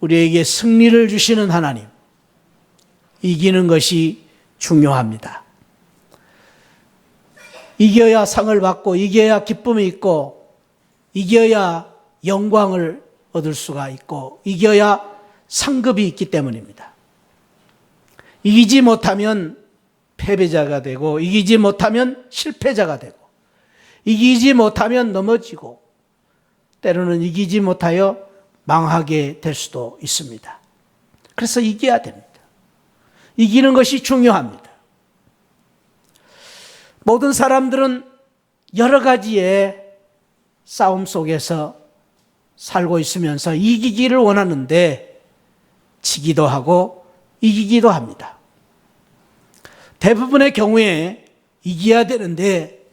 우리에게 승리를 주시는 하나님, 이기는 것이 중요합니다. 이겨야 상을 받고 이겨야 기쁨이 있고 이겨야 영광을 얻을 수가 있고 이겨야 상급이 있기 때문입니다. 이기지 못하면 패배자가 되고 이기지 못하면 실패자가 되고 이기지 못하면 넘어지고 때로는 이기지 못하여 망하게 될 수도 있습니다. 그래서 이겨야 됩니다. 이기는 것이 중요합니다. 모든 사람들은 여러 가지의 싸움 속에서 살고 있으면서 이기기를 원하는데 지기도 하고 이기기도 합니다. 대부분의 경우에 이겨야 되는데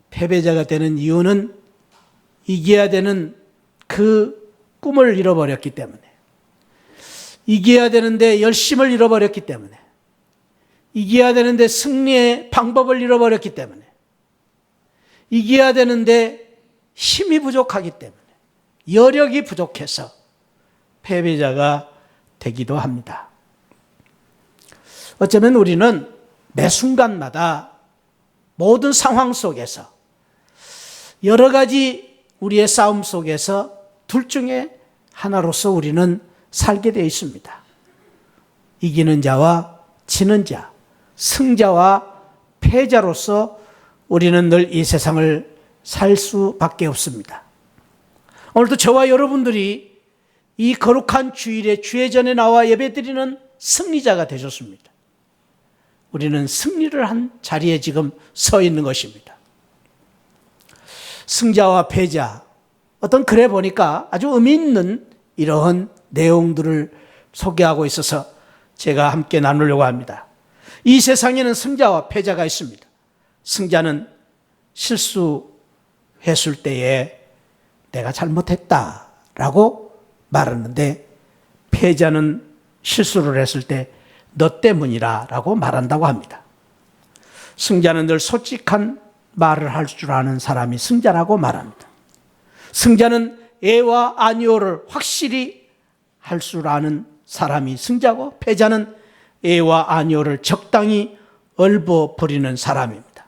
패배자가 되는 이유는 이겨야 되는 그 꿈을 잃어버렸기 때문에, 이겨야 되는데 열심을 잃어버렸기 때문에, 이겨야 되는데 승리의 방법을 잃어버렸기 때문에, 이겨야 되는데 힘이 부족하기 때문에, 여력이 부족해서 패배자가 되기도 합니다. 어쩌면 우리는 매 순간마다 모든 상황 속에서 여러 가지 우리의 싸움 속에서 둘 중에 하나로서 우리는 살게 되어 있습니다. 이기는 자와 지는 자, 승자와 패자로서 우리는 늘 이 세상을 살 수밖에 없습니다. 오늘도 저와 여러분들이 이 거룩한 주일에 주의 전에 나와 예배드리는 승리자가 되셨습니다. 우리는 승리를 한 자리에 지금 서 있는 것입니다. 승자와 패자, 어떤 글에 보니까 아주 의미 있는 이러한 내용들을 소개하고 있어서 제가 함께 나누려고 합니다. 이 세상에는 승자와 패자가 있습니다. 승자는 실수했을 때에 내가 잘못했다라고 말하는데, 패자는 실수를 했을 때 너 때문이라고 말한다고 합니다. 승자는 늘 솔직한 말을 할 줄 아는 사람이 승자라고 말합니다. 승자는 에와 아니오를 확실히 할 줄 아는 사람이 승자고, 패자는 에와 아니오를 적당히 얽어버리는 사람입니다.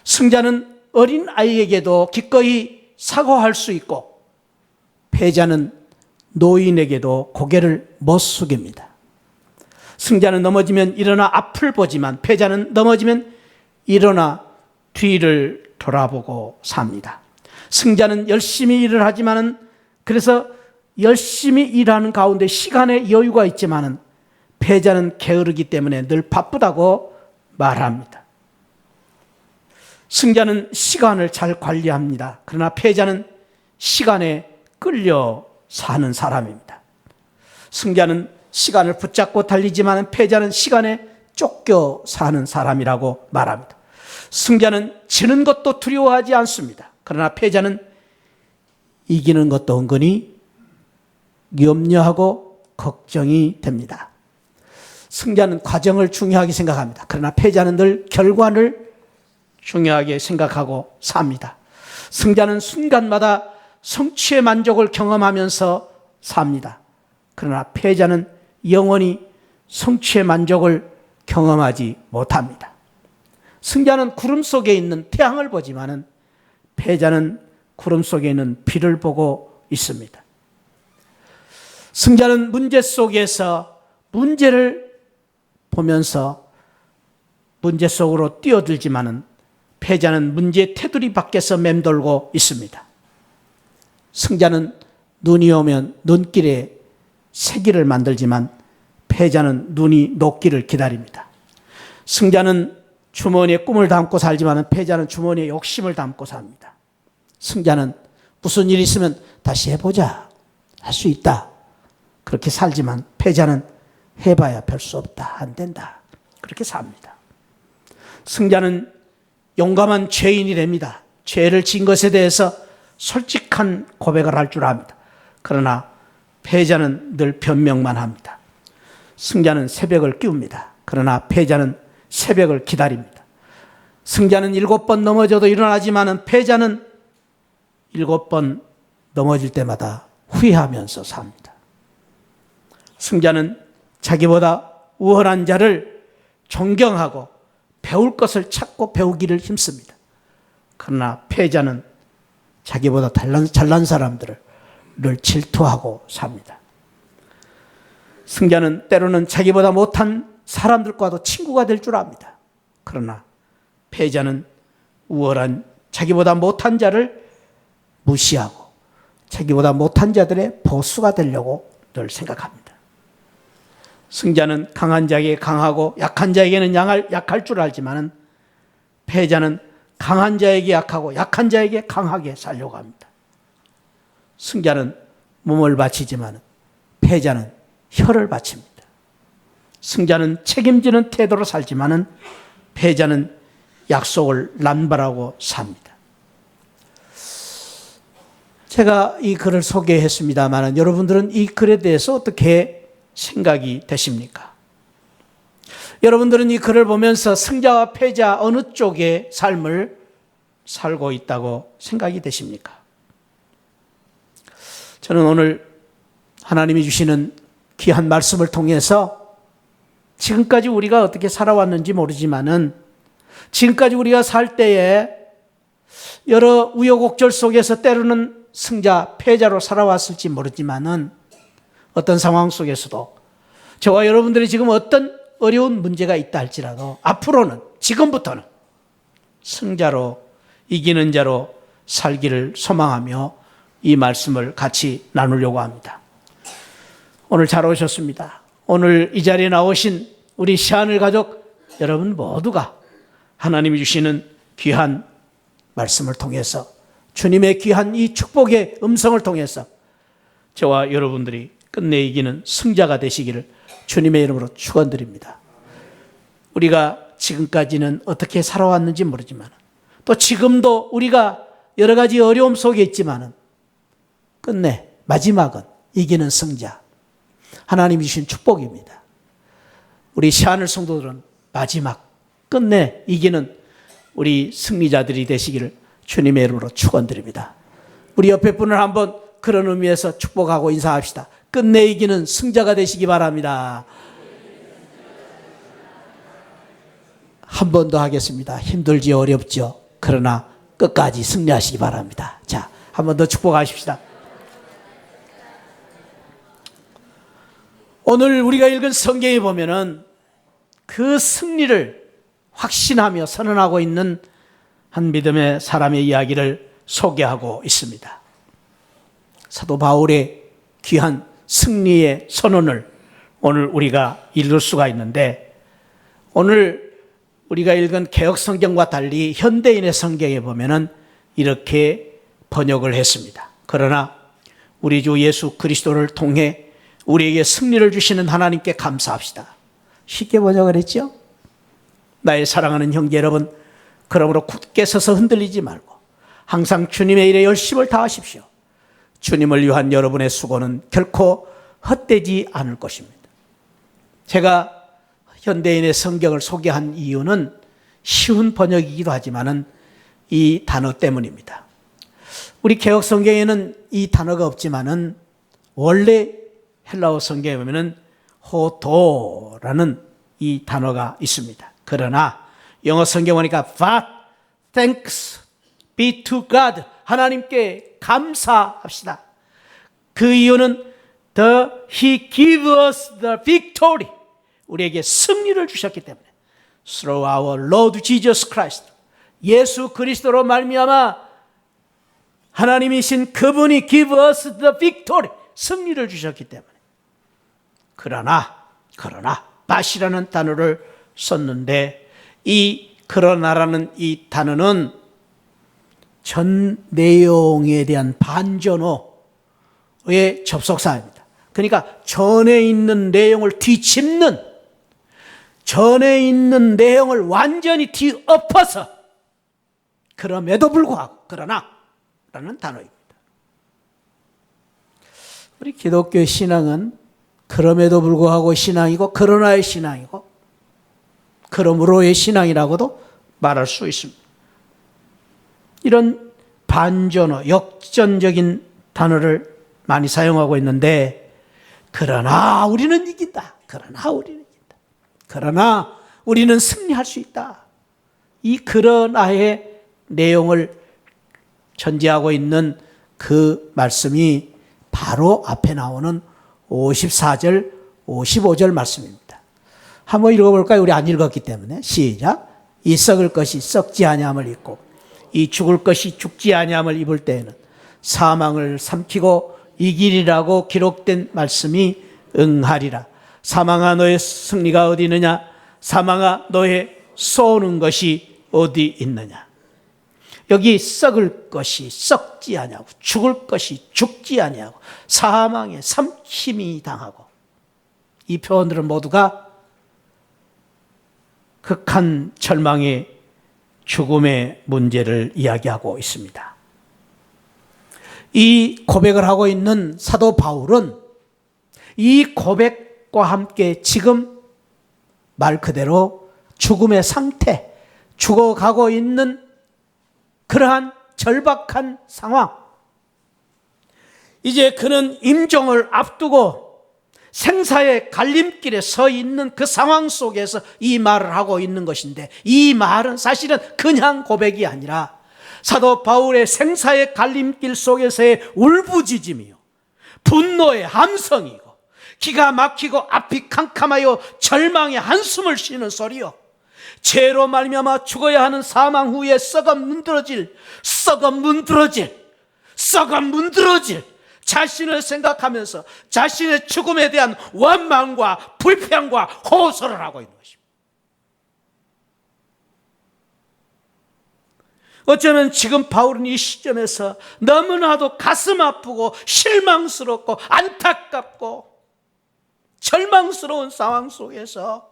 승자는 어린 아이에게도 기꺼이 사과할 수 있고, 패자는 노인에게도 고개를 못 숙입니다. 승자는 넘어지면 일어나 앞을 보지만 패자는 넘어지면 일어나 뒤를 돌아보고 삽니다. 승자는 열심히 일을 하지만은, 그래서 열심히 일하는 가운데 시간에 여유가 있지만은 패자는 게으르기 때문에 늘 바쁘다고 말합니다. 승자는 시간을 잘 관리합니다. 그러나 패자는 시간에 끌려 사는 사람입니다. 승자는 시간을 붙잡고 달리지만 패자는 시간에 쫓겨 사는 사람이라고 말합니다. 승자는 지는 것도 두려워하지 않습니다. 그러나 패자는 이기는 것도 은근히 염려하고 걱정이 됩니다. 승자는 과정을 중요하게 생각합니다. 그러나 패자는 늘 결과를 중요하게 생각하고 삽니다. 승자는 순간마다 성취의 만족을 경험하면서 삽니다. 그러나 패자는 영원히 성취의 만족을 경험하지 못합니다. 승자는 구름 속에 있는 태양을 보지만은 패자는 구름 속에 있는 비를 보고 있습니다. 승자는 문제 속에서 문제를 보면서 문제 속으로 뛰어들지만은 패자는 문제의 테두리 밖에서 맴돌고 있습니다. 승자는 눈이 오면 눈길에 새길을 만들지만 패자는 눈이 녹기를 기다립니다. 승자는 주머니에 꿈을 담고 살지만 패자는 주머니에 욕심을 담고 삽니다. 승자는 무슨 일이 있으면 다시 해보자, 할 수 있다, 그렇게 살지만 패자는 해봐야 별 수 없다, 안 된다, 그렇게 삽니다. 승자는 용감한 죄인이 됩니다. 죄를 지은 것에 대해서 솔직한 고백을 할 줄 압니다. 그러나 패자는 늘 변명만 합니다. 승자는 새벽을 끼웁니다. 그러나 패자는 새벽을 기다립니다. 승자는 7번 넘어져도 일어나지만 패자는 7번 넘어질 때마다 후회하면서 삽니다. 승자는 자기보다 우월한 자를 존경하고 배울 것을 찾고 배우기를 힘씁니다. 그러나 패자는 자기보다 잘난 사람들을 늘 질투하고 삽니다. 승자는 때로는 자기보다 못한 사람들과도 친구가 될 줄 압니다. 그러나 패자는 우월한 자기보다 못한 자를 무시하고 자기보다 못한 자들의 보수가 되려고 늘 생각합니다. 승자는 강한 자에게 강하고 약한 자에게는 약할 줄 알지만 패자는 강한 자에게 약하고 약한 자에게 강하게 살려고 합니다. 승자는 몸을 바치지만 패자는 혀를 바칩니다. 승자는 책임지는 태도로 살지만 패자는 약속을 남발하고 삽니다. 제가 이 글을 소개했습니다만 여러분들은 이 글에 대해서 어떻게 생각이 되십니까? 여러분들은 이 글을 보면서 승자와 패자 어느 쪽의 삶을 살고 있다고 생각이 되십니까? 저는 오늘 하나님이 주시는 귀한 말씀을 통해서 지금까지 우리가 어떻게 살아왔는지 모르지만은 지금까지 우리가 살 때에 여러 우여곡절 속에서 때로는 승자, 패자로 살아왔을지 모르지만은 어떤 상황 속에서도 저와 여러분들이 지금 어떤 어려운 문제가 있다 할지라도 앞으로는, 지금부터는 승자로, 이기는 자로 살기를 소망하며 이 말씀을 같이 나누려고 합니다. 오늘 잘 오셨습니다. 오늘 이 자리에 나오신 우리 시하늘 가족 여러분 모두가 하나님이 주시는 귀한 말씀을 통해서 주님의 귀한 이 축복의 음성을 통해서 저와 여러분들이 끝내 이기는 승자가 되시기를 주님의 이름으로 축원드립니다. 우리가 지금까지는 어떻게 살아왔는지 모르지만 또 지금도 우리가 여러 가지 어려움 속에 있지만 끝내 마지막은 이기는 승자, 하나님이 주신 축복입니다. 우리 시하늘 성도들은 마지막 끝내 이기는 우리 승리자들이 되시기를 주님의 이름으로 축원드립니다. 우리 옆에 분을 한번 그런 의미에서 축복하고 인사합시다. 끝내 이기는 승자가 되시기 바랍니다. 한 번 더 하겠습니다. 힘들지 어렵죠. 그러나 끝까지 승리하시기 바랍니다. 자, 한 번 더 축복하십시다. 오늘 우리가 읽은 성경에 보면은 그 승리를 확신하며 선언하고 있는 한 믿음의 사람의 이야기를 소개하고 있습니다. 사도 바울의 귀한 승리의 선언을 오늘 우리가 읽을 수가 있는데, 오늘 우리가 읽은 개역 성경과 달리 현대인의 성경에 보면은 이렇게 번역을 했습니다. 그러나 우리 주 예수 그리스도를 통해 우리에게 승리를 주시는 하나님께 감사합시다. 쉽게 번역을 했죠? 나의 사랑하는 형제 여러분, 그러므로 굳게 서서 흔들리지 말고 항상 주님의 일에 열심을 다하십시오. 주님을 위한 여러분의 수고는 결코 헛되지 않을 것입니다. 제가 현대인의 성경을 소개한 이유는 쉬운 번역이기도 하지만은 이 단어 때문입니다. 우리 개역 성경에는 이 단어가 없지만은 원래 헬라어 성경에 보면은 호도라는 이 단어가 있습니다. 그러나 영어 성경 보니까 but thanks be to God, 하나님께 감사합시다. 그 이유는 He give us the victory, 우리에게 승리를 주셨기 때문에 through our Lord Jesus Christ, 예수 그리스도로 말미암아 하나님이신 그분이 give us the victory, 승리를 주셨기 때문에. 그러나 but이라는 단어를 썼는데 이 그러나라는 이 단어는 전 내용에 대한 반전어의 접속사입니다. 그러니까 전에 있는 내용을 뒤집는, 전에 있는 내용을 완전히 뒤엎어서 그럼에도 불구하고 그러나라는 단어입니다. 우리 기독교 신앙은 그럼에도 불구하고 신앙이고 그러나의 신앙이고 그러므로의 신앙이라고도 말할 수 있습니다. 이런 반전어, 역전적인 단어를 많이 사용하고 있는데 그러나 우리는 이긴다. 그러나 우리는 이긴다. 그러나 우리는 승리할 수 있다. 이 그러나의 내용을 전제하고 있는 그 말씀이 바로 앞에 나오는 54절, 55절 말씀입니다. 한번 읽어볼까요? 우리 안 읽었기 때문에. 시작. 이 썩을 것이 썩지 아니함을 입고 이 죽을 것이 죽지 아니함을 입을 때에는 사망을 삼키고 이기리라고 기록된 말씀이 응하리라. 사망아 너의 승리가 어디 있느냐? 사망아 너의 쏘는 것이 어디 있느냐? 여기 썩을 것이 썩지 아니하고 죽을 것이 죽지 아니하고 사망에 삼킴이 당하고, 이 표현들은 모두가 극한 절망의 죽음의 문제를 이야기하고 있습니다. 이 고백을 하고 있는 사도 바울은 이 고백과 함께 지금 말 그대로 죽음의 상태, 죽어가고 있는 그러한 절박한 상황, 이제 그는 임종을 앞두고 생사의 갈림길에 서 있는 그 상황 속에서 이 말을 하고 있는 것인데, 이 말은 사실은 그냥 고백이 아니라 사도 바울의 생사의 갈림길 속에서의 울부짖음이요, 분노의 함성이고, 기가 막히고 앞이 캄캄하여 절망의 한숨을 쉬는 소리요, 죄로 말미암아 죽어야 하는 사망 후에 썩어 문드러질 자신을 생각하면서 자신의 죽음에 대한 원망과 불평과 호소를 하고 있는 것입니다. 어쩌면 지금 바울은 이 시점에서 너무나도 가슴 아프고 실망스럽고 안타깝고 절망스러운 상황 속에서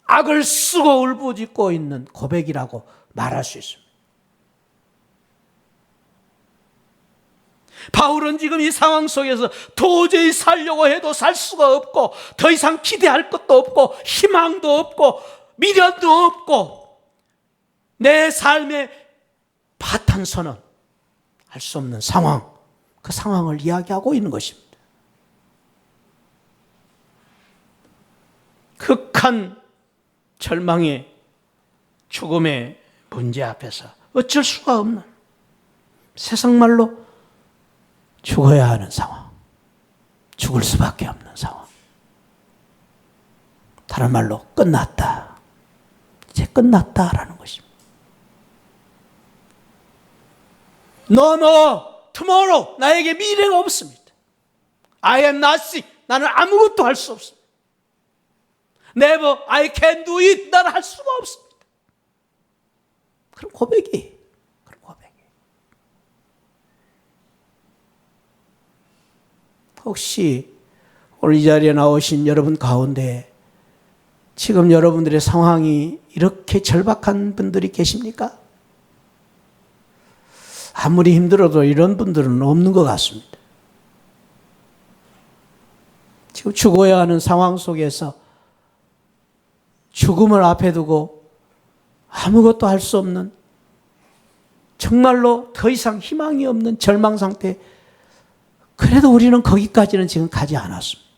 악을 쓰고 울부짖고 있는 고백이라고 말할 수 있습니다. 바울은 지금 이 상황 속에서 도저히 살려고 해도 살 수가 없고, 더 이상 기대할 것도 없고, 희망도 없고, 미련도 없고, 내 삶의 파탄선언 할 수 없는 상황, 그 상황을 이야기하고 있는 것입니다. 극한 절망의 죽음의 문제 앞에서 어쩔 수가 없는, 세상 말로 죽어야 하는 상황, 죽을 수밖에 없는 상황, 다른 말로 끝났다, 이제 끝났다라는 것입니다. No, tomorrow, 나에게 미래가 없습니다. I am nothing, 나는 아무것도 할 수 없습니다. Never, I can do it, 나는 할 수가 없습니다. 그럼 고백이, 혹시 오늘 이 자리에 나오신 여러분 가운데 지금 여러분들의 상황이 이렇게 절박한 분들이 계십니까? 아무리 힘들어도 이런 분들은 없는 것 같습니다. 지금 죽어야 하는 상황 속에서 죽음을 앞에 두고 아무것도 할 수 없는, 정말로 더 이상 희망이 없는 절망 상태, 그래도 우리는 거기까지는 지금 가지 않았습니다.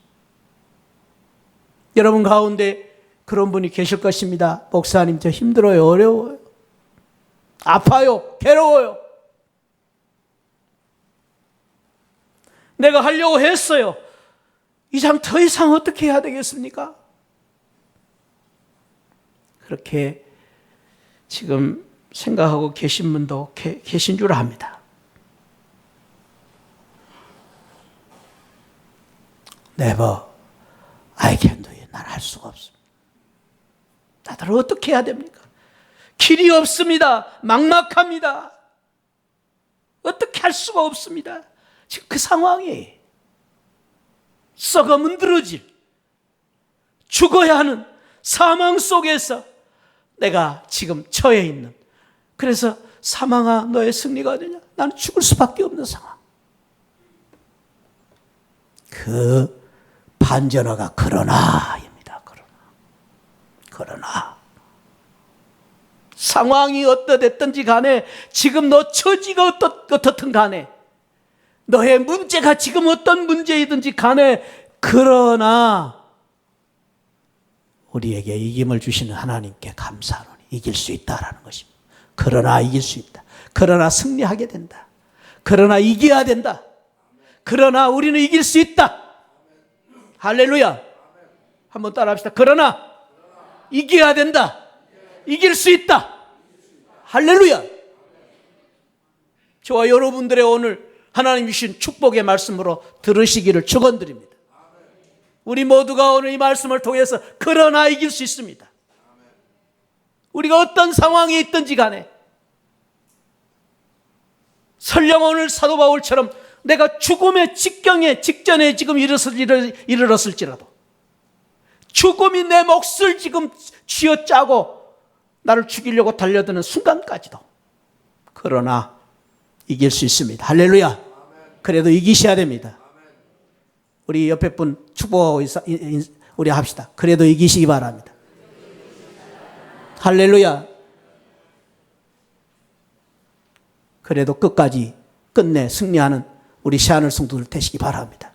여러분 가운데 그런 분이 계실 것입니다. 목사님, 저 힘들어요, 어려워요, 아파요, 괴로워요, 내가 하려고 했어요, 더 이상 어떻게 해야 되겠습니까? 그렇게 지금 생각하고 계신 분도 계신 줄 압니다. Never, I can do it. 난 할 수가 없습니다. 다들 어떻게 해야 됩니까? 길이 없습니다. 막막합니다. 어떻게 할 수가 없습니다. 지금 그 상황에 썩어 문드러질, 죽어야 하는 사망 속에서 내가 지금 처해 있는, 그래서 사망아 너의 승리가 어디냐? 나는 죽을 수밖에 없는 상황. 그 반전어가 그러나입니다. 그러나 상황이 어떠됐든지 간에, 지금 너 처지가 어떻든 간에, 너의 문제가 지금 어떤 문제이든지 간에, 그러나 우리에게 이김을 주시는 하나님께 감사하노니 이길 수 있다라는 것입니다. 그러나 이길 수 있다. 그러나 승리하게 된다. 그러나 이겨야 된다. 그러나 우리는 이길 수 있다. 할렐루야. 한번 따라합시다. 그러나 이겨야 된다. 이길 수 있다. 할렐루야. 저와 여러분들의 오늘 하나님 주신 축복의 말씀으로 들으시기를 축원드립니다. 우리 모두가 오늘 이 말씀을 통해서 그러나 이길 수 있습니다. 우리가 어떤 상황에 있든지 간에 설령 오늘 사도 바울처럼 내가 죽음의 직전에 지금 이르렀을지라도 죽음이 내 몫을 지금 쥐어짜고 나를 죽이려고 달려드는 순간까지도 그러나 이길 수 있습니다. 할렐루야. 그래도 이기셔야 됩니다. 우리 옆에 분 축복하고 우리 합시다. 그래도 이기시기 바랍니다. 할렐루야. 그래도 끝내 승리하는 우리 새하늘 성도들 되시기 바랍니다.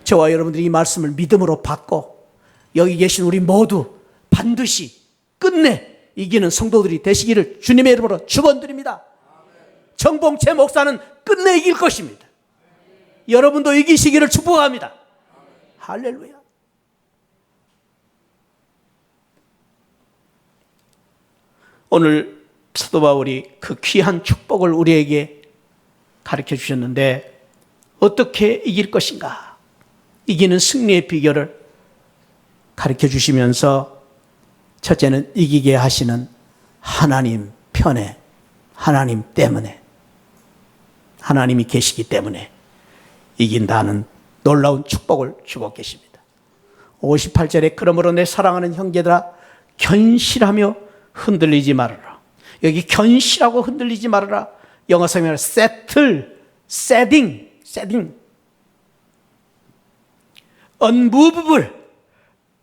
저와 여러분들이 이 말씀을 믿음으로 받고 여기 계신 우리 모두 반드시 끝내 이기는 성도들이 되시기를 주님의 이름으로 축원드립니다. 정봉채 목사는 끝내 이길 것입니다. 여러분도 이기시기를 축복합니다. 할렐루야. 오늘 사도 바울이 그 귀한 축복을 우리에게 가르쳐 주셨는데 어떻게 이길 것인가? 이기는 승리의 비결을 가르쳐 주시면서 첫째는 이기게 하시는 하나님 편에, 하나님 때문에, 하나님이 계시기 때문에 이긴다는 놀라운 축복을 주고 계십니다. 58절에 그러므로 내 사랑하는 형제들아 견실하며 흔들리지 말아라. 여기 견실하고 흔들리지 말아라. 영어 성명을 setting, unmovable,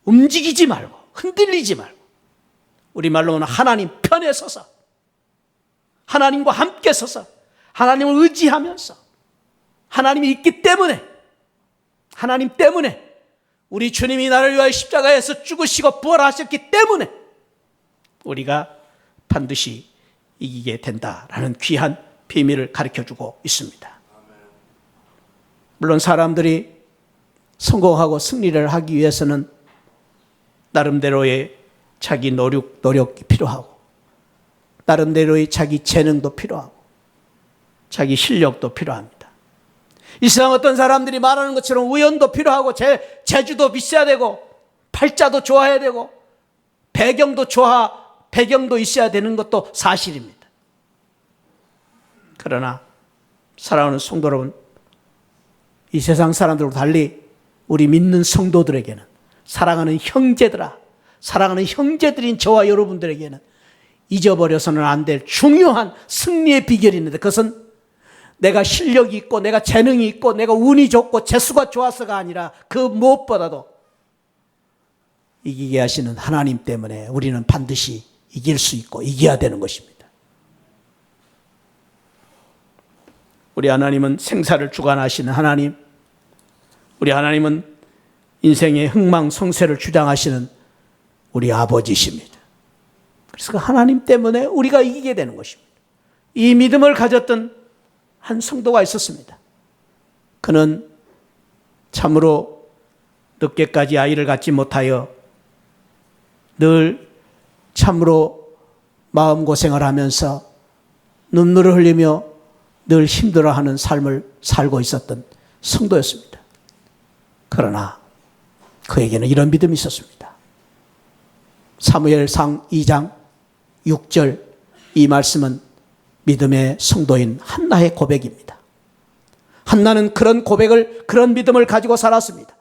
움직이지 말고 흔들리지 말고 우리말로는 하나님 편에 서서 하나님과 함께 서서 하나님을 의지하면서 하나님이 있기 때문에 하나님 때문에 우리 주님이 나를 위하여 십자가에서 죽으시고 부활하셨기 때문에 우리가 반드시 이기게 된다라는 귀한 비밀을 가르쳐주고 있습니다. 물론 사람들이 성공하고 승리를 하기 위해서는 나름대로의 자기 노력이 필요하고 나름대로의 자기 재능도 필요하고 자기 실력도 필요합니다. 이 세상 어떤 사람들이 말하는 것처럼 우연도 필요하고 재주도 있어야 되고 팔자도 좋아야 되고 배경도 있어야 되는 것도 사실입니다. 그러나 사랑하는 성도 여러분, 이 세상 사람들과 달리 우리 믿는 성도들에게는 사랑하는 형제들인 저와 여러분들에게는 잊어버려서는 안 될 중요한 승리의 비결이 있는데 그것은 내가 실력이 있고 내가 재능이 있고 내가 운이 좋고 재수가 좋아서가 아니라 그 무엇보다도 이기게 하시는 하나님 때문에 우리는 반드시 이길 수 있고 이겨야 되는 것입니다. 우리 하나님은 생사를 주관하시는 하나님, 우리 하나님은 인생의 흥망성쇠를 주장하시는 우리 아버지십니다. 그래서 그 하나님 때문에 우리가 이기게 되는 것입니다. 이 믿음을 가졌던 한 성도가 있었습니다. 그는 참으로 늦게까지 아이를 갖지 못하여 늘 참으로 마음고생을 하면서 눈물을 흘리며 늘 힘들어하는 삶을 살고 있었던 성도였습니다. 그러나 그에게는 이런 믿음이 있었습니다. 사무엘상 2장 6절 이 말씀은 믿음의 성도인 한나의 고백입니다. 한나는 그런 믿음을 가지고 살았습니다.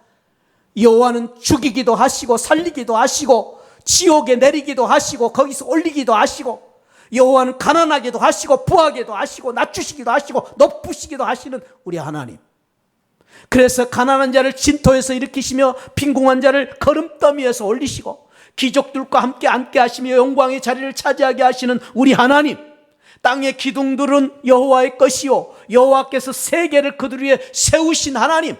여호와는 죽이기도 하시고 살리기도 하시고 지옥에 내리기도 하시고 거기서 올리기도 하시고 여호와는 가난하게도 하시고 부하게도 하시고 낮추시기도 하시고 높으시기도 하시는 우리 하나님. 그래서 가난한 자를 진토에서 일으키시며 빈궁한 자를 거름더미에서 올리시고 귀족들과 함께 앉게 하시며 영광의 자리를 차지하게 하시는 우리 하나님. 땅의 기둥들은 여호와의 것이요 여호와께서 세계를 그들 위에 세우신 하나님.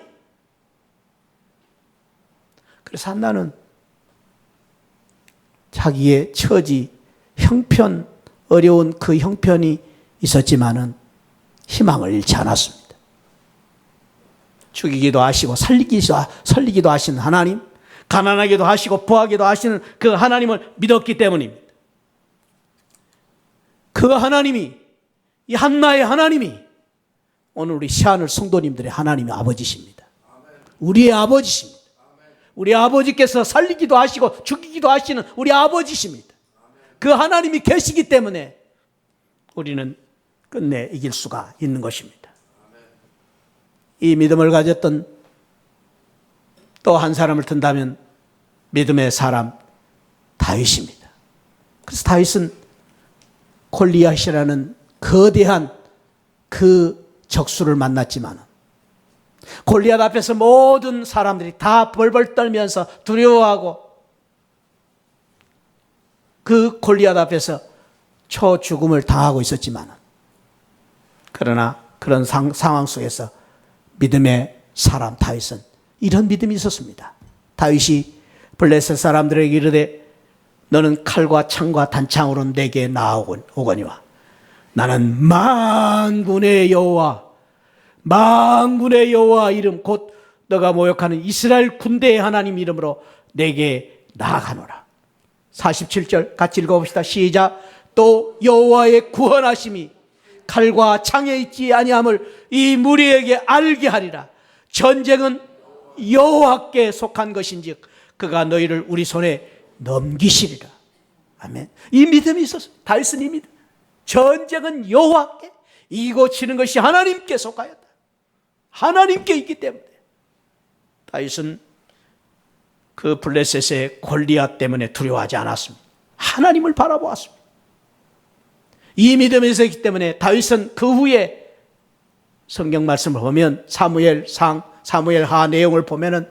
그래서 한나는 자기의 처지, 형편, 어려운 그 형편이 있었지만은 희망을 잃지 않았습니다. 죽이기도 하시고 살리기도 하시는 하나님, 가난하게도 하시고 부하게도 하시는 그 하나님을 믿었기 때문입니다. 그 하나님이, 이 한나의 하나님이 오늘 우리 시하늘 성도님들의 하나님의 아버지십니다. 우리의 아버지십니다. 우리 아버지께서 살리기도 하시고 죽이기도 하시는 우리 아버지십니다. 그 하나님이 계시기 때문에 우리는 끝내 이길 수가 있는 것입니다. 이 믿음을 가졌던 또 한 사람을 든다면 믿음의 사람 다윗입니다. 그래서 다윗은 골리앗이라는 거대한 그 적수를 만났지만 골리앗 앞에서 모든 사람들이 다 벌벌 떨면서 두려워하고 그 골리앗 앞에서 초죽음을 당하고 있었지만 그러나 그런 상황 속에서 믿음의 사람 다윗은 이런 믿음이 있었습니다. 다윗이 블레셋 사람들에게 이르되 너는 칼과 창과 단창으로 내게 나아오거니와 나는 만군의 여호와 이름 곧 너가 모욕하는 이스라엘 군대의 하나님 이름으로 내게 나아가노라. 47절 같이 읽어봅시다. 시작. 또 여호와의 구원하심이 칼과 창에 있지 아니함을 이 무리에게 알게 하리라. 전쟁은 여호와께 속한 것인즉 그가 너희를 우리 손에 넘기시리라. 아멘. 이 믿음이 있었어요. 다윗은 이 믿음. 전쟁은 여호와께, 이기고 치는 것이 하나님께 속하였다. 하나님께 있기 때문에 다윗은 그 블레셋의 골리앗 때문에 두려워하지 않았습니다. 하나님을 바라보았습니다. 이 믿음이 있었기 때문에 다윗은 그 후에 성경 말씀을 보면 사무엘하 내용을 보면은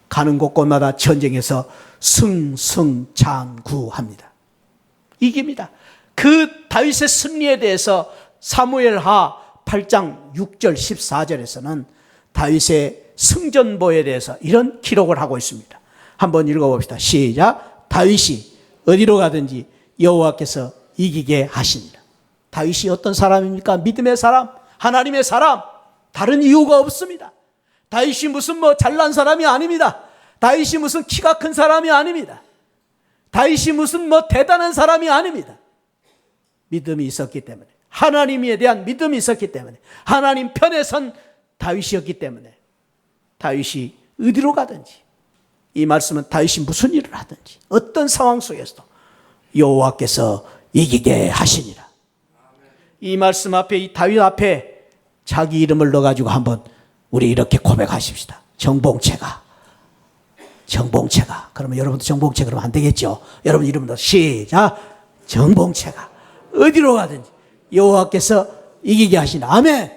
가는 곳곳마다 전쟁에서 승승장구합니다. 이깁니다. 그 다윗의 승리에 대해서 사무엘하 8장 6절 14절에서는 다윗의 승전보에 대해서 이런 기록을 하고 있습니다. 한번 읽어봅시다. 시작. 다윗이 어디로 가든지 여호와께서 이기게 하시니라. 다윗이 어떤 사람입니까? 믿음의 사람, 하나님의 사람, 다른 이유가 없습니다. 다윗이 무슨 잘난 사람이 아닙니다. 다윗이 무슨 키가 큰 사람이 아닙니다. 다윗이 무슨 대단한 사람이 아닙니다. 믿음이 있었기 때문에, 하나님에 대한 믿음이 있었기 때문에, 하나님 편에 선 다윗이었기 때문에 다윗이 어디로 가든지, 이 말씀은 다윗이 무슨 일을 하든지 어떤 상황 속에서도 여호와께서 이기게 하시니라. 이 말씀 앞에, 이 다윗 앞에 자기 이름을 넣어가지고 한번 우리 이렇게 고백하십시다. 정봉채가. 그러면 여러분도 정봉채 그러면 안 되겠죠. 여러분 이름도 시작. 정봉채가 어디로 가든지 여호와께서 이기게 하시나. 아멘.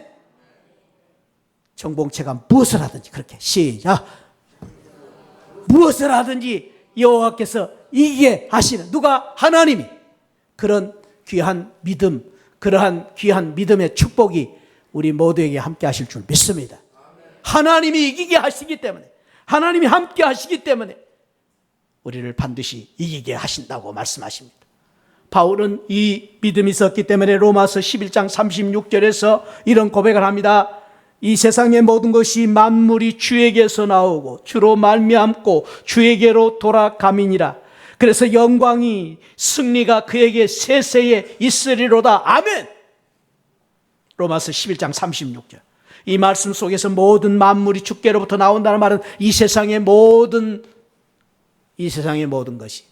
정봉채가 무엇을 하든지 그렇게 시작. 무엇을 하든지 여호와께서 이기게 하시는, 누가? 하나님이. 그런 귀한 믿음, 그러한 귀한 믿음의 축복이 우리 모두에게 함께 하실 줄 믿습니다. 하나님이 이기게 하시기 때문에, 하나님이 함께 하시기 때문에 우리를 반드시 이기게 하신다고 말씀하십니다. 바울은 이 믿음이 있었기 때문에 로마서 11장 36절에서 이런 고백을 합니다. 이 세상의 모든 것이 만물이 주에게서 나오고 주로 말미암고 주에게로 돌아감이니라. 그래서 영광이, 승리가 그에게 세세에 있으리로다. 아멘. 로마서 11장 36절. 이 말씀 속에서 모든 만물이 주께로부터 나온다는 말은 이 세상의 모든 것이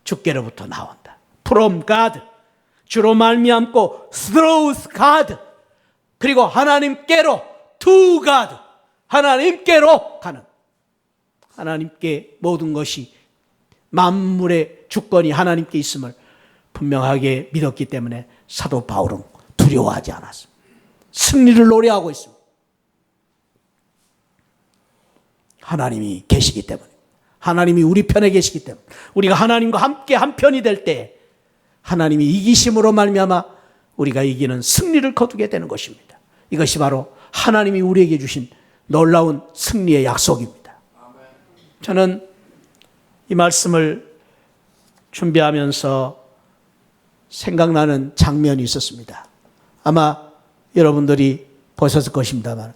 주께로부터 나온다. From God, 주로 말미암고 through God, 그리고 하나님께로 to God, 하나님께로 가는, 하나님께 모든 것이, 만물의 주권이 하나님께 있음을 분명하게 믿었기 때문에 사도 바울은 두려워하지 않았습니다. 승리를 노래하고 있습니다. 하나님이 계시기 때문에, 하나님이 우리 편에 계시기 때문에, 우리가 하나님과 함께 한 편이 될 때 하나님이 이기심으로 말미암아 우리가 이기는 승리를 거두게 되는 것입니다. 이것이 바로 하나님이 우리에게 주신 놀라운 승리의 약속입니다. 저는 이 말씀을 준비하면서 생각나는 장면이 있었습니다. 아마 여러분들이 보셨을 것입니다만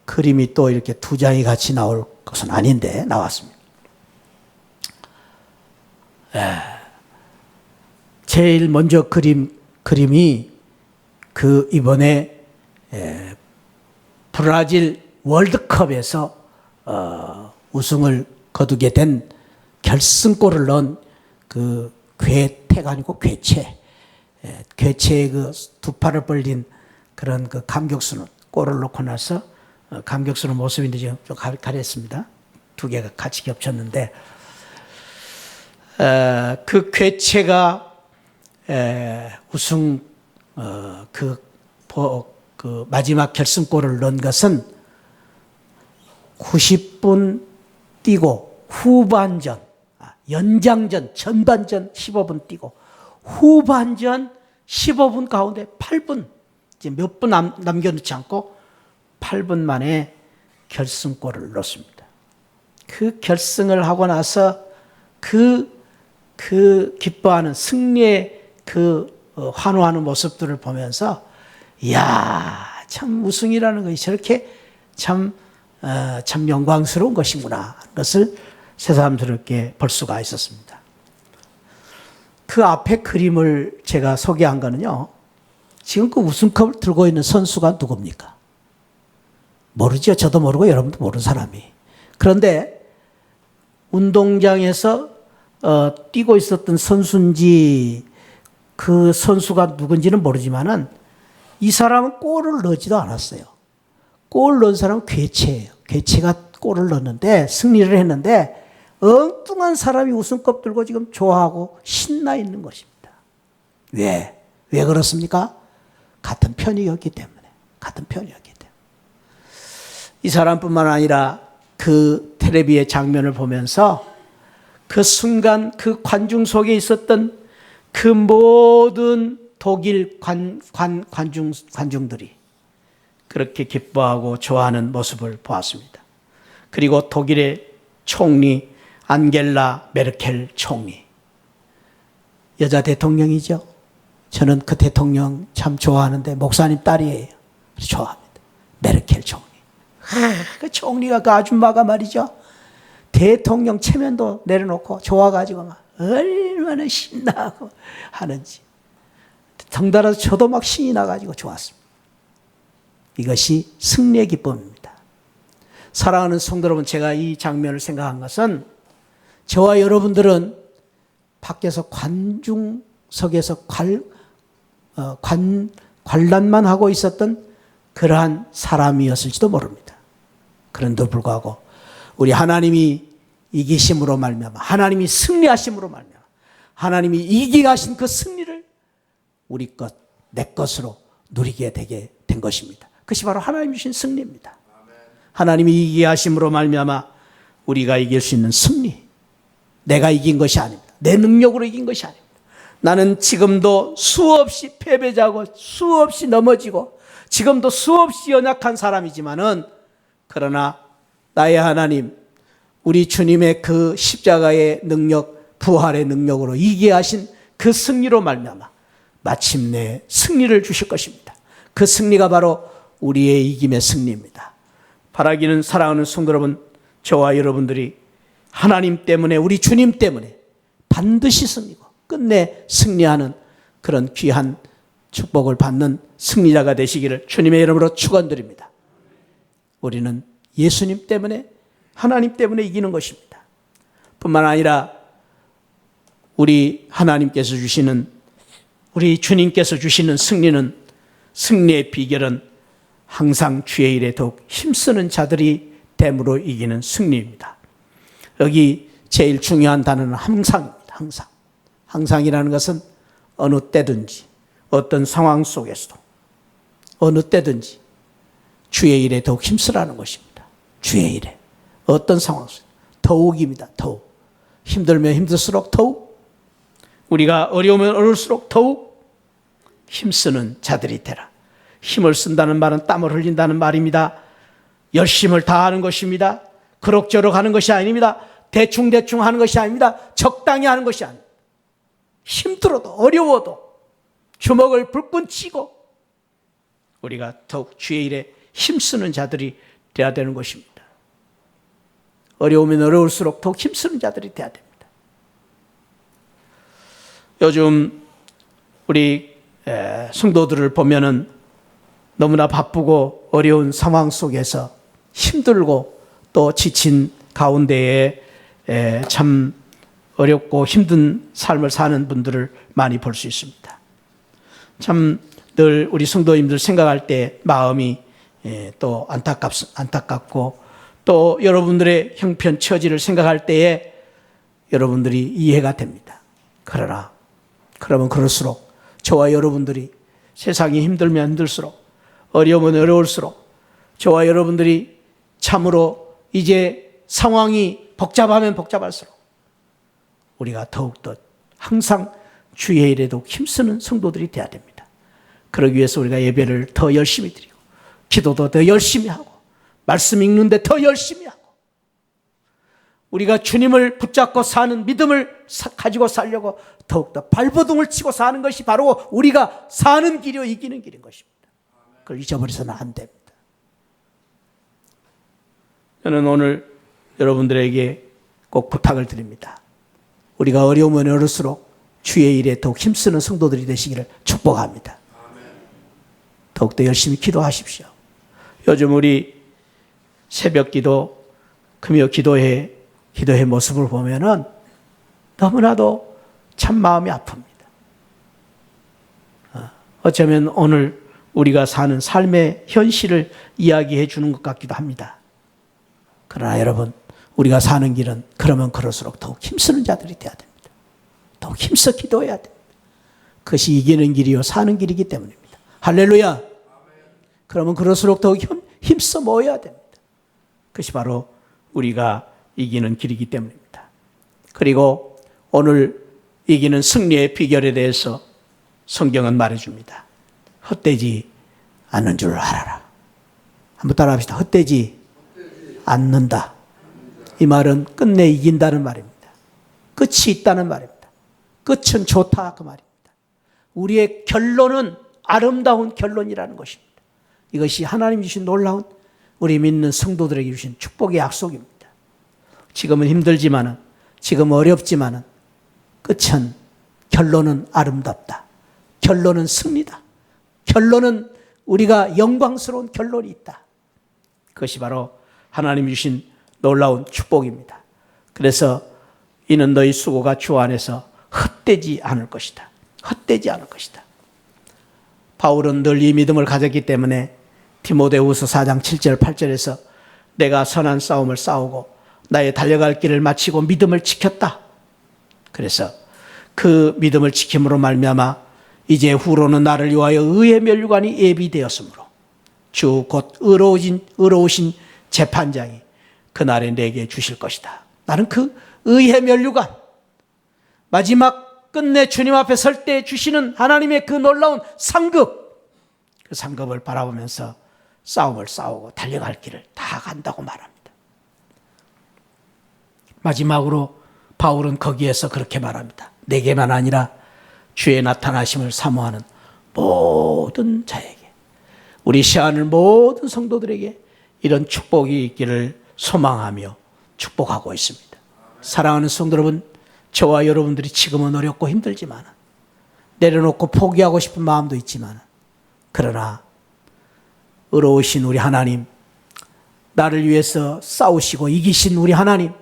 그림이 또 이렇게 두 장이 같이 나올 것은 아닌데 나왔습니다. 제일 먼저 그림이 그 이번에 브라질 월드컵에서 우승을 거두게 된 결승골을 넣은 그 괴태가 아니고 괴체의 그 두 팔을 벌린 그런 그 감격스러운 골을 넣고 나서 감격스러운 모습인데 지금 좀 가렸습니다. 두 개가 같이 겹쳤는데 그 괴체가 우승 그 마지막 결승골을 넣은 것은 90분 뛰고 후반전, 연장전, 전반전 15분 뛰고 후반전 15분 가운데 8분, 이제 몇 분 남겨놓지 않고 8분 만에 결승골을 넣습니다. 그 결승을 하고 나서 그 기뻐하는 승리의 환호하는 모습들을 보면서 이야, 참 우승이라는 것이 저렇게 참 영광스러운 것이구나 것을 새삼스럽게 볼 수가 있었습니다. 그 앞에 그림을 제가 소개한 거는요, 지금 그 우승컵을 들고 있는 선수가 누굽니까? 모르죠. 저도 모르고 여러분도 모르는 사람이. 그런데 운동장에서 뛰고 있었던 선수인지 그 선수가 누군지는 모르지만은 이 사람은 골을 넣지도 않았어요. 골 넣은 사람은 괴체예요. 괴체가 골을 넣었는데 승리를 했는데 엉뚱한 사람이 우승컵 들고 지금 좋아하고 신나 있는 것입니다. 왜 그렇습니까? 같은 편이었기 때문에. 이 사람뿐만 아니라 그 텔레비의 장면을 보면서 그 순간 그 관중 속에 있었던 그 모든 독일 관중들이 그렇게 기뻐하고 좋아하는 모습을 보았습니다. 그리고 독일의 총리 안겔라 메르켈 총리, 여자 대통령이죠. 저는 그 대통령 참 좋아하는데 목사님 딸이에요. 좋아합니다. 메르켈 총리. 그 총리가 그 아줌마가 말이죠. 대통령 체면도 내려놓고 좋아가지고 막 얼마나 신나고 하는지. 덩달아 저도 막 신이 나가지고 좋았습니다. 이것이 승리의 기쁨입니다. 사랑하는 성도 여러분, 제가 이 장면을 생각한 것은 저와 여러분들은 밖에서 관중석에서 관람만 하고 있었던 그러한 사람이었을지도 모릅니다. 그런데도 불구하고 우리 하나님이 이기심으로 말미암아, 하나님이 승리하심으로 말미암아, 하나님이 이기게 하신 그 승리를 우리 것, 내 것으로 누리게 되게 된 것입니다. 그것이 바로 하나님 주신 승리입니다. 하나님이 이기게 하심으로 말미암아 우리가 이길 수 있는 승리, 내가 이긴 것이 아닙니다. 내 능력으로 이긴 것이 아닙니다. 나는 지금도 수없이 패배자고 수없이 넘어지고 지금도 수없이 연약한 사람이지만은, 그러나 나의 하나님, 우리 주님의 그 십자가의 능력, 부활의 능력으로 이기게 하신 그 승리로 말미암아 마침내 승리를 주실 것입니다. 그 승리가 바로 우리의 이김의 승리입니다. 바라기는, 사랑하는 성도 여러분, 저와 여러분들이 하나님 때문에, 우리 주님 때문에 반드시 승리고 끝내 승리하는 그런 귀한 축복을 받는 승리자가 되시기를 주님의 이름으로 축원드립니다. 우리는 예수님 때문에, 하나님 때문에 이기는 것입니다. 뿐만 아니라 우리 하나님께서 주시는, 우리 주님께서 주시는 승리의 비결은 항상 주의 일에 더욱 힘쓰는 자들이 됨으로 이기는 승리입니다. 여기 제일 중요한 단어는 항상입니다. 항상이라는 것은 어느 때든지, 어떤 상황 속에서도, 어느 때든지 주의 일에 더욱 힘쓰라는 것입니다. 주의 일에. 어떤 상황 속에서. 더욱입니다. 더욱. 힘들면 힘들수록 더욱, 우리가 어려우면 어려울수록 더욱 힘쓰는 자들이 되라. 힘을 쓴다는 말은 땀을 흘린다는 말입니다. 열심을 다하는 것입니다. 그럭저럭 하는 것이 아닙니다. 대충대충 하는 것이 아닙니다. 적당히 하는 것이 아닙니다. 힘들어도 어려워도 주먹을 불끈 쥐고 우리가 더욱 주의 일에 힘쓰는 자들이 되어야 되는 것입니다. 어려우면 어려울수록 더욱 힘쓰는 자들이 되어야 됩니다. 요즘 우리 성도들을 보면은 너무나 바쁘고 어려운 상황 속에서 힘들고 또 지친 가운데에 참 어렵고 힘든 삶을 사는 분들을 많이 볼 수 있습니다. 참 늘 우리 성도님들 생각할 때 마음이 또 안타깝고 또 여러분들의 형편 처지를 생각할 때에 여러분들이 이해가 됩니다. 그러면 그럴수록 저와 여러분들이 세상이 힘들면 힘들수록 어려우면 어려울수록 저와 여러분들이 참으로 이제 상황이 복잡하면 복잡할수록 우리가 더욱더 항상 주의 일에도 힘쓰는 성도들이 되어야 됩니다. 그러기 위해서 우리가 예배를 더 열심히 드리고 기도도 더 열심히 하고 말씀 읽는데 더 열심히 하고 우리가 주님을 붙잡고 사는 믿음을 가지고 살려고 더욱더 발버둥을 치고 사는 것이 바로 우리가 사는 길이요 이기는 길인 것입니다. 그걸 잊어버려서는 안 됩니다. 저는 오늘 여러분들에게 꼭 부탁을 드립니다. 우리가 어려우면 어려울수록 주의 일에 더욱 힘쓰는 성도들이 되시기를 축복합니다. 더욱더 열심히 기도하십시오. 요즘 우리 새벽 기도, 금요 기도회 모습을 보면은 너무나도 참 마음이 아픕니다. 어쩌면 오늘 우리가 사는 삶의 현실을 이야기해 주는 것 같기도 합니다. 그러나 여러분, 우리가 사는 길은 그러면 그럴수록 더욱 힘쓰는 자들이 되어야 됩니다. 더욱 힘써 기도해야 됩니다. 그것이 이기는 길이요 사는 길이기 때문입니다. 할렐루야. 그러면 그럴수록 더욱 힘써 모여야 됩니다. 그것이 바로 우리가 이기는 길이기 때문입니다. 그리고 오늘 이기는 승리의 비결에 대해서 성경은 말해줍니다. 헛되지 않는 줄 알아라. 한번 따라합시다. 헛되지 않는다. 이 말은 끝내 이긴다는 말입니다. 끝이 있다는 말입니다. 끝은 좋다 그 말입니다. 우리의 결론은 아름다운 결론이라는 것입니다. 이것이 하나님 주신 놀라운 우리 믿는 성도들에게 주신 축복의 약속입니다. 지금은 힘들지만은 지금 어렵지만은 끝은 결론은 아름답다. 결론은 승리다. 결론은 우리가 영광스러운 결론이 있다. 그것이 바로 하나님 주신 놀라운 축복입니다. 그래서 이는 너희 수고가 주 안에서 헛되지 않을 것이다. 헛되지 않을 것이다. 바울은 늘 이 믿음을 가졌기 때문에 디모데후서 4장 7절 8절에서 내가 선한 싸움을 싸우고 나의 달려갈 길을 마치고 믿음을 지켰다. 그래서 그 믿음을 지킴으로 말미암아 이제 후로는 나를 위하여 의의 면류관이 예비되었으므로 주 곧 의로우신 재판장이 그날에 내게 주실 것이다. 나는 그 의의 면류관, 마지막 끝내 주님 앞에 설 때 주시는 하나님의 그 놀라운 상급, 그 상급을 바라보면서 싸움을 싸우고 달려갈 길을 다 간다고 말합니다. 마지막으로 바울은 거기에서 그렇게 말합니다. 내게만 아니라 주의 나타나심을 사모하는 모든 자에게, 우리 시안을 모든 성도들에게 이런 축복이 있기를 소망하며 축복하고 있습니다. 사랑하는 성도 여러분, 저와 여러분들이 지금은 어렵고 힘들지만 내려놓고 포기하고 싶은 마음도 있지만 그러나 의로우신 우리 하나님, 나를 위해서 싸우시고 이기신 우리 하나님,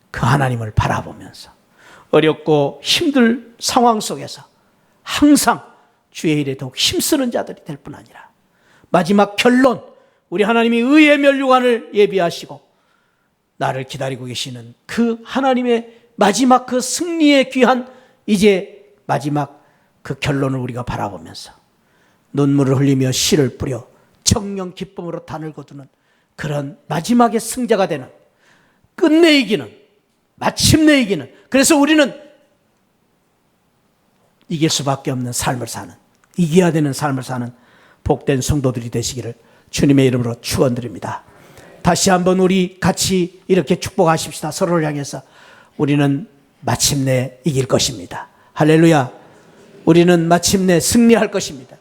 그 하나님을 바라보면서 어렵고 힘들 상황 속에서 항상 주의 일에 더욱 힘쓰는 자들이 될 뿐 아니라 마지막 결론, 우리 하나님이 의의 면류관을 예비하시고 나를 기다리고 계시는 그 하나님의 마지막 그 승리의 귀한 이제 마지막 그 결론을 우리가 바라보면서 눈물을 흘리며 씨를 뿌려 청령 기쁨으로 단을 거두는 그런 마지막의 승자가 되는, 끝내 이기는, 마침내 이기는, 그래서 우리는 이길 수밖에 없는 삶을 사는, 이겨야 되는 삶을 사는 복된 성도들이 되시기를 주님의 이름으로 축원드립니다. 다시 한번 우리 같이 이렇게 축복하십시다. 서로를 향해서. 우리는 마침내 이길 것입니다. 할렐루야. 우리는 마침내 승리할 것입니다.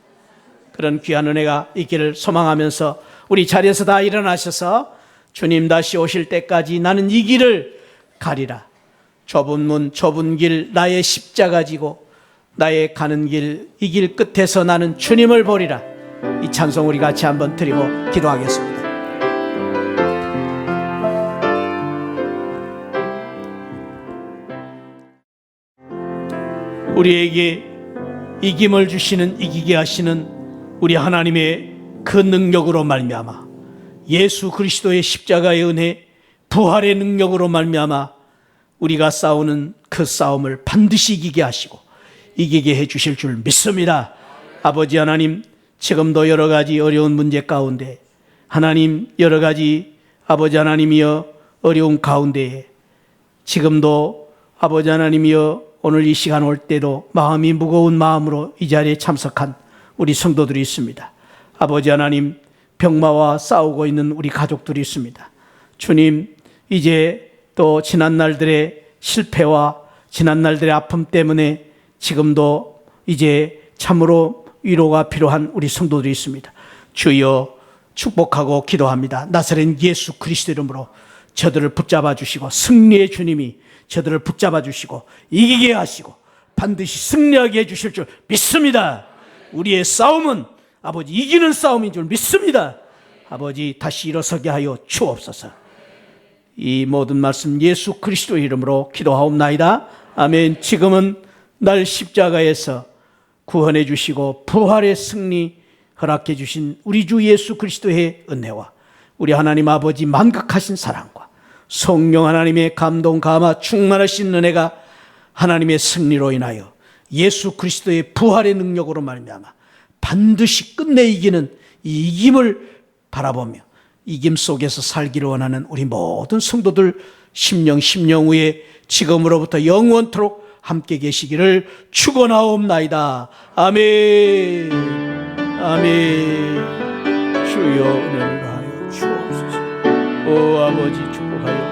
그런 귀한 은혜가 있기를 소망하면서 우리 자리에서 다 일어나셔서 주님 다시 오실 때까지 나는 이 길을 가리라. 좁은 문, 좁은 길, 나의 십자가 지고 나의 가는 길, 이 길 끝에서 나는 주님을 보리라. 이 찬송 우리 같이 한번 드리고 기도하겠습니다. 우리에게 이김을 주시는, 이기게 하시는 우리 하나님의 그 능력으로 말미암아, 예수 그리스도의 십자가의 은혜, 부활의 능력으로 말미암아 우리가 싸우는 그 싸움을 반드시 이기게 하시고 이기게 해 주실 줄 믿습니다. 아버지 하나님, 지금도 여러 가지 어려운 문제 가운데, 하나님 여러 가지 아버지 하나님이여 어려운 가운데에 지금도 아버지 하나님이여 오늘 이 시간 올 때도 마음이 무거운 마음으로 이 자리에 참석한 우리 성도들이 있습니다. 아버지 하나님, 병마와 싸우고 있는 우리 가족들이 있습니다. 주님, 이제 또 지난 날들의 실패와 지난 날들의 아픔 때문에 지금도 이제 참으로 위로가 필요한 우리 성도들이 있습니다. 주여 축복하고 기도합니다. 나사렛 예수 그리스도 이름으로 저들을 붙잡아 주시고, 승리의 주님이 저들을 붙잡아 주시고 이기게 하시고 반드시 승리하게 해 주실 줄 믿습니다. 우리의 싸움은 아버지 이기는 싸움인 줄 믿습니다. 아버지 다시 일어서게 하여 주옵소서. 이 모든 말씀 예수 그리스도의 이름으로 기도하옵나이다. 아멘. 지금은 날 십자가에서 구원해 주시고 부활의 승리 허락해 주신 우리 주 예수 그리스도의 은혜와 우리 하나님 아버지 만극하신 사랑과 성령 하나님의 감동 감화 충만하신 은혜가 하나님의 승리로 인하여 예수 그리스도의 부활의 능력으로 말미암아 반드시 끝내 이기는 이 이김을 바라보며 이김 속에서 살기를 원하는 우리 모든 성도들 심령 후에 지금으로부터 영원토록 함께 계시기를 축원하옵나이다. 아멘. 아멘. 주여 은혜를 하여 주옵소서. 오 아버지 축복하여